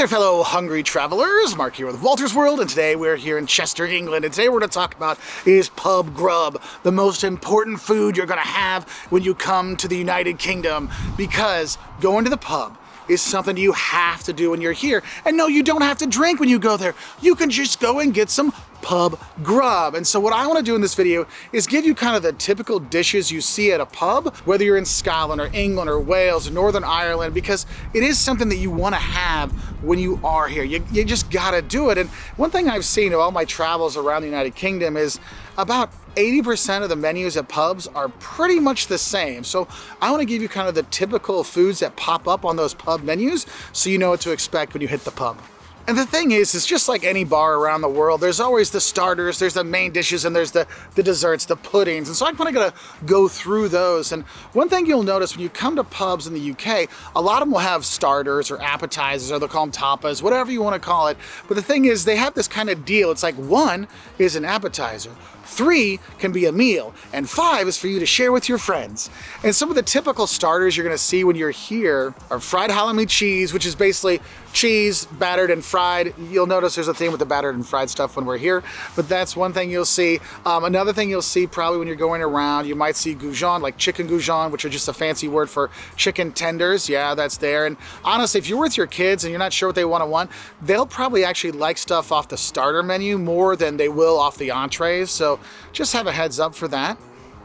there, fellow hungry travelers. Mark here with Wolters World, and today we're here in Chester, England. And today we're going to talk about is pub grub, the most important food you're going to have when you come to the United Kingdom, because going to the pub is something you have to do when you're here. And no, you don't have to drink when you go there. You can just go and get some pub grub. And so what I want to do in this video is give you kind of the typical dishes you see at a pub, whether you're in Scotland or England or Wales or Northern Ireland, because it is something that you want to have when you are here. You just got to do it. And one thing I've seen of all my travels around the United Kingdom is about 80% of the menus at pubs are pretty much the same. So I want to give you kind of the typical foods that pop up on those pub menus so you know what to expect when you hit the pub. And the thing is, it's just like any bar around the world. There's always the starters, there's the main dishes, and there's the desserts, the puddings. And so I'm kind of gonna go through those. And one thing you'll notice when you come to pubs in the UK, a lot of them will have starters or appetizers, or they'll call them tapas, whatever you want to call it. But the thing is, they have this kind of deal. It's like 1 is an appetizer, 3 can be a meal, and 5 is for you to share with your friends. And some of the typical starters you're gonna see when you're here are fried halloumi cheese, which is basically cheese battered and fried. You'll notice there's a theme with the battered and fried stuff when we're here, but that's one thing you'll see. Another thing you'll see probably when you're going around, you might see goujon, like chicken goujon, which are just a fancy word for chicken tenders. Yeah, that's there. And honestly, if you're with your kids and you're not sure what they want, they'll probably actually like stuff off the starter menu more than they will off the entrees. So just have a heads up for that.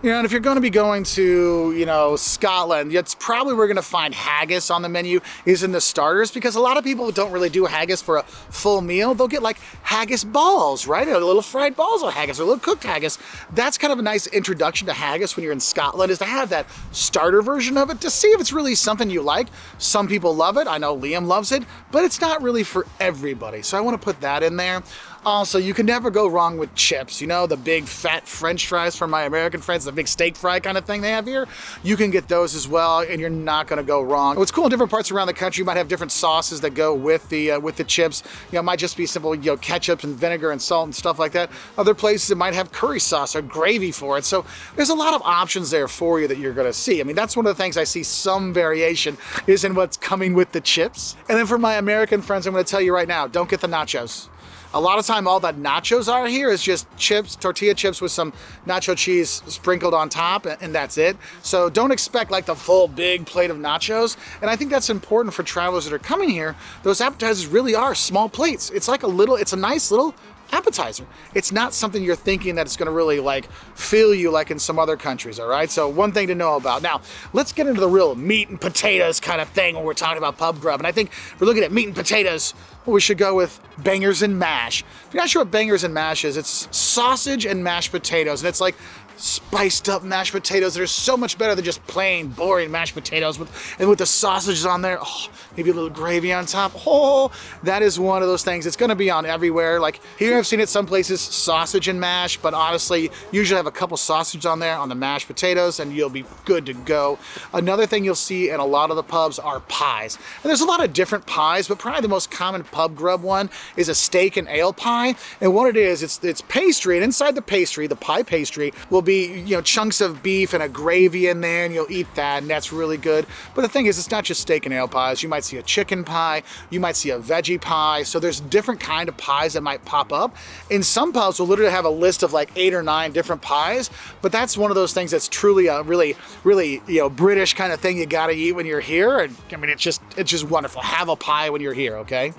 You know, and if you're going to be going to, Scotland, it's probably where we're going to find haggis on the menu is in the starters, because a lot of people don't really do haggis for a full meal. They'll get like haggis balls, right? A little fried balls of haggis or a little cooked haggis. That's kind of a nice introduction to haggis when you're in Scotland, is to have that starter version of it to see if it's really something you like. Some people love it. I know Liam loves it, but it's not really for everybody. So I want to put that in there. Also, you can never go wrong with chips. You know, the big fat French fries from my American friends, the big steak fry kind of thing they have here. You can get those as well, and you're not going to go wrong. What's cool in different parts around the country, you might have different sauces that go with the chips. You know, it might just be simple, ketchup and vinegar and salt and stuff like that. Other places it might have curry sauce or gravy for it. So there's a lot of options there for you that you're going to see. I mean, that's one of the things I see some variation is in what's coming with the chips. And then for my American friends, I'm going to tell you right now, don't get the nachos. A lot of time, all that nachos are here is just chips, tortilla chips with some nacho cheese sprinkled on top, and that's it. So don't expect like the full big plate of nachos. And I think that's important for travelers that are coming here. Those appetizers really are small plates. It's like it's a nice little appetizer. It's not something you're thinking that it's going to really like fill you like in some other countries, all right? So one thing to know about. Now, let's get into the real meat and potatoes kind of thing when we're talking about pub grub. And I think if we're looking at meat and potatoes, well, we should go with bangers and mash. If you're not sure what bangers and mash is, it's sausage and mashed potatoes. And it's like spiced up mashed potatoes that are so much better than just plain, boring mashed potatoes with the sausages on there. Oh, maybe a little gravy on top. Oh, that is one of those things. It's going to be on everywhere. Like here, I've seen it some places, sausage and mash, but honestly, usually have a couple sausages on there on the mashed potatoes, and you'll be good to go. Another thing you'll see in a lot of the pubs are pies. And there's a lot of different pies, but probably the most common pub grub one is a steak and ale pie. And what it is, it's pastry, and inside the pastry, the pie pastry, will be chunks of beef and a gravy in there, and you'll eat that, and that's really good. But the thing is, it's not just steak and ale pies. You might see a chicken pie, you might see a veggie pie. So there's different kind of pies that might pop up. In some pubs will literally have a list of like 8 or 9 different pies, but that's one of those things that's truly a really British kind of thing you gotta eat when you're here. And I mean, it's just wonderful. Have a pie when you're here, okay?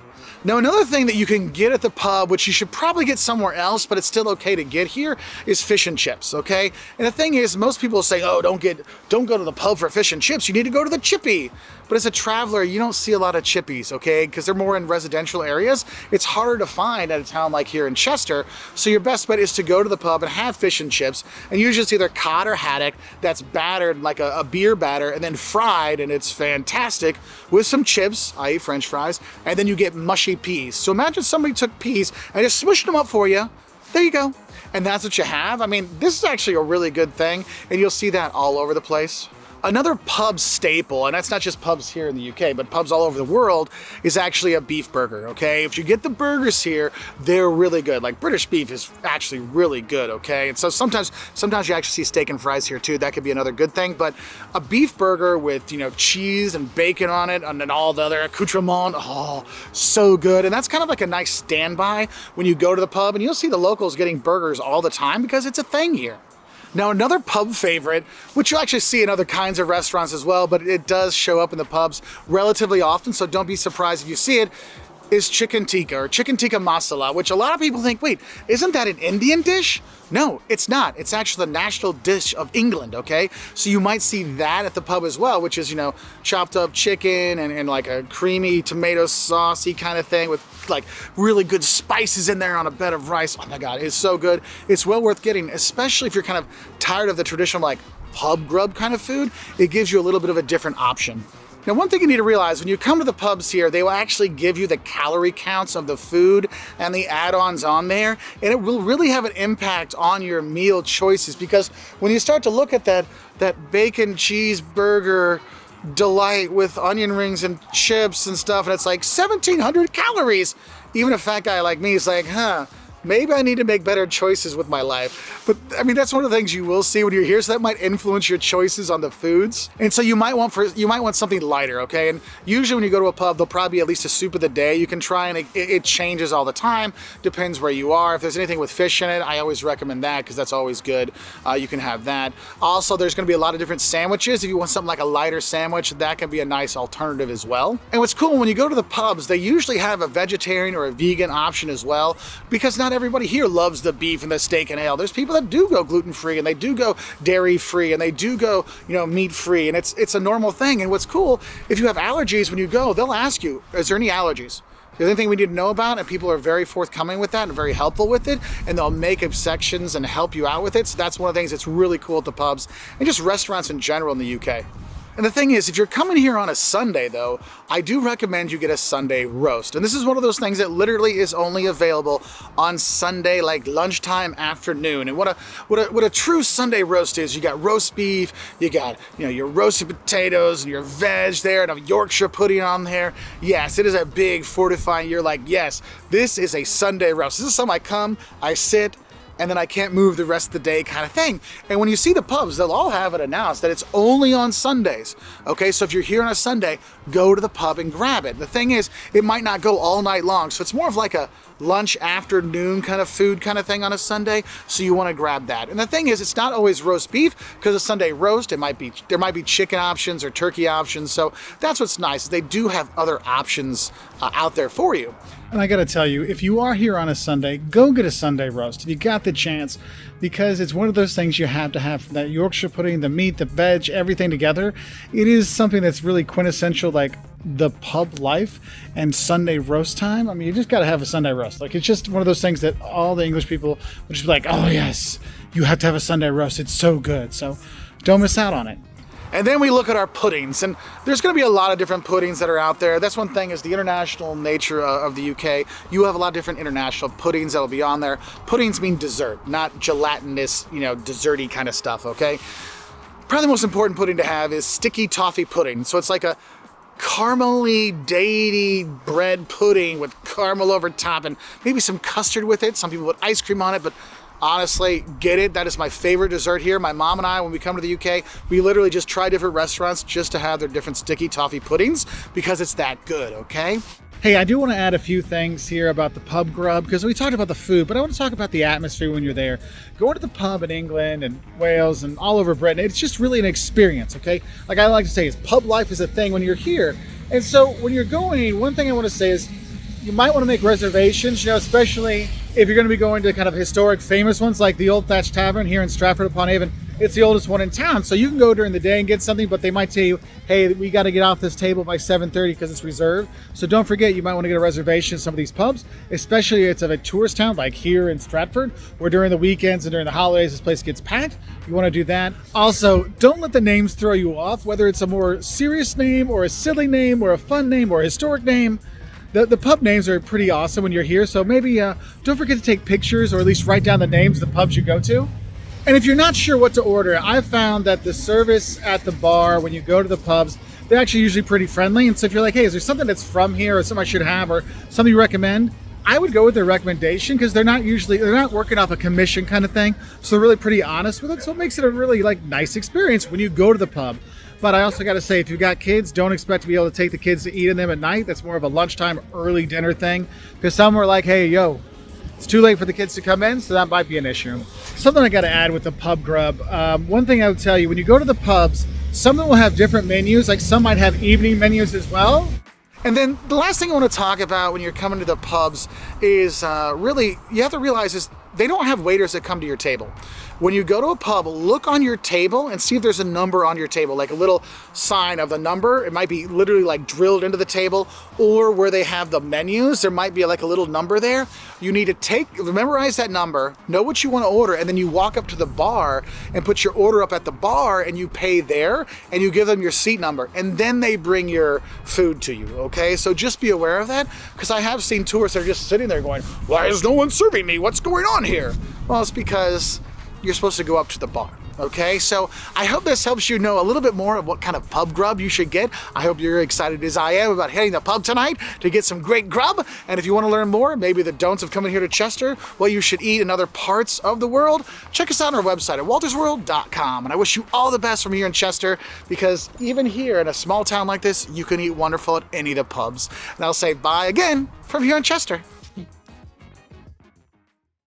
Now, another thing that you can get at the pub, which you should probably get somewhere else, but it's still okay to get here, is fish and chips, okay? And the thing is, most people say, oh, don't go to the pub for fish and chips. You need to go to the chippy. But as a traveler, you don't see a lot of chippies, okay? Because they're more in residential areas. It's harder to find at a town like here in Chester. So your best bet is to go to the pub and have fish and chips. And usually it's either cod or haddock that's battered like a beer batter and then fried, and it's fantastic with some chips, i.e. French fries, and then you get mushy peas. So imagine somebody took peas and just smushed them up for you. There you go. And that's what you have. I mean, this is actually a really good thing, and you'll see that all over the place. Another pub staple, and that's not just pubs here in the UK, but pubs all over the world, is actually a beef burger, okay? If you get the burgers here, they're really good. Like British beef is actually really good, okay? And so sometimes you actually see steak and fries here too. That could be another good thing, but a beef burger with, you know, cheese and bacon on it and then all the other accoutrement, oh, so good. And that's kind of like a nice standby when you go to the pub, and you'll see the locals getting burgers all the time because it's a thing here. Now, another pub favorite, which you'll actually see in other kinds of restaurants as well, but it does show up in the pubs relatively often, so don't be surprised if you see it, is chicken tikka or chicken tikka masala, which a lot of people think, wait, isn't that an Indian dish? No, it's not. It's actually the national dish of England, okay? So you might see that at the pub as well, which is, you know, chopped up chicken and like a creamy tomato saucy kind of thing with like really good spices in there on a bed of rice. Oh my God, it's so good. It's well worth getting, especially if you're kind of tired of the traditional like pub grub kind of food. It gives you a little bit of a different option. Now, one thing you need to realize, when you come to the pubs here, they will actually give you the calorie counts of the food and the add-ons on there, and it will really have an impact on your meal choices, because when you start to look at that bacon cheeseburger delight with onion rings and chips and stuff, and it's like 1,700 calories, even a fat guy like me is like, maybe I need to make better choices with my life. But I mean, that's one of the things you will see when you're here, so that might influence your choices on the foods. And so you might want something lighter, okay? And usually when you go to a pub, there'll probably be at least a soup of the day you can try, and it changes all the time, depends where you are. If there's anything with fish in it, I always recommend that because that's always good. You can have that. Also, there's gonna be a lot of different sandwiches. If you want something like a lighter sandwich, that can be a nice alternative as well. And what's cool, when you go to the pubs, they usually have a vegetarian or a vegan option as well, because not everybody here loves the beef and the steak and ale. There's people that do go gluten-free, and they do go dairy-free, and they do go, you know, meat-free, and it's a normal thing. And what's cool, if you have allergies when you go, they'll ask you, is there any allergies? Is there anything we need to know about? And people are very forthcoming with that and very helpful with it, and they'll make sections and help you out with it. So that's one of the things that's really cool at the pubs and just restaurants in general in the UK. And the thing is, if you're coming here on a Sunday though, I do recommend you get a Sunday roast. And this is one of those things that literally is only available on Sunday, like lunchtime, afternoon. And what a true Sunday roast is, you got roast beef, you got, you know, your roasted potatoes and your veg there, and a Yorkshire pudding on there. Yes, it is a big fortifying, you're like, yes, this is a Sunday roast. This is something I come, I sit, and then I can't move the rest of the day kind of thing. And when you see the pubs, they'll all have it announced that it's only on Sundays. Okay, so if you're here on a Sunday, go to the pub and grab it. The thing is, it might not go all night long, so it's more of like a lunch afternoon kind of food kind of thing on a Sunday, so you want to grab that. And the thing is, it's not always roast beef, because a Sunday roast, there might be chicken options or turkey options, so that's what's nice. They do have other options out there for you. And I gotta tell you, if you are here on a Sunday, go get a Sunday roast if you got the chance, because it's one of those things you have to have. That Yorkshire pudding, the meat, the veg, everything together. It is something that's really quintessential, like the pub life and Sunday roast time. I mean, you just gotta have a Sunday roast. Like, it's just one of those things that all the English people would just be like, oh yes, you have to have a Sunday roast. It's so good. So don't miss out on it. And then we look at our puddings, and there's going to be a lot of different puddings that are out there. That's one thing, is the international nature of the UK. You have a lot of different international puddings that will be on there. Puddings mean dessert, not gelatinous, you know, desserty kind of stuff, okay? Probably the most important pudding to have is sticky toffee pudding. So it's like a caramely, datey bread pudding with caramel over top and maybe some custard with it. Some people put ice cream on it, but honestly, get it. That is my favorite dessert here. My mom and I, when we come to the UK, we literally just try different restaurants just to have their different sticky toffee puddings, because it's that good, okay? Hey, I do want to add a few things here about the pub grub, because we talked about the food, but I want to talk about the atmosphere when you're there. Going to the pub in England and Wales and all over Britain, it's just really an experience, okay? Like I like to say, is pub life is a thing when you're here. And so when you're going, one thing I want to say is, you might want to make reservations, you know, especially if you're going to be going to kind of historic, famous ones like the Old Thatch Tavern here in Stratford-upon-Avon. It's the oldest one in town, so you can go during the day and get something, but they might tell you, hey, we got to get off this table by 7:30 because it's reserved. So don't forget, you might want to get a reservation at some of these pubs, especially if it's of a tourist town like here in Stratford, where during the weekends and during the holidays, this place gets packed. You want to do that. Also, don't let the names throw you off, whether it's a more serious name or a silly name or a fun name or a historic name. The pub names are pretty awesome when you're here, so maybe don't forget to take pictures or at least write down the names of the pubs you go to. And if you're not sure what to order, I've found that the service at the bar when you go to the pubs, they're actually usually pretty friendly. And so if you're like, hey, is there something that's from here or something I should have or something you recommend? I would go with their recommendation because they're not working off a commission kind of thing. So they're really pretty honest with it. So it makes it a really like nice experience when you go to the pub. But I also got to say, if you've got kids, don't expect to be able to take the kids to eat in them at night. That's more of a lunchtime, early dinner thing. Because some were like, hey, yo, it's too late for the kids to come in, so that might be an issue. Something I got to add with the pub grub. One thing I would tell you, when you go to the pubs, some of them will have different menus. Like some might have evening menus as well. And then the last thing I want to talk about when you're coming to the pubs is really, you have to realize is they don't have waiters that come to your table. When you go to a pub, look on your table and see if there's a number on your table, like a little sign of the number. It might be literally like drilled into the table, or where they have the menus, there might be like a little number there. You need to memorize that number, know what you want to order, and then you walk up to the bar and put your order up at the bar and you pay there and you give them your seat number and then they bring your food to you, okay? So just be aware of that, because I have seen tourists that are just sitting there going, why is no one serving me? What's going on here? Well, it's because you're supposed to go up to the bar. Okay, so I hope this helps you know a little bit more of what kind of pub grub you should get. I hope you're excited as I am about hitting the pub tonight to get some great grub. And if you want to learn more, maybe the don'ts of coming here to Chester, what you should eat in other parts of the world, check us out on our website at woltersworld.com. And I wish you all the best from here in Chester, because even here in a small town like this, you can eat wonderful at any of the pubs. And I'll say bye again from here in Chester.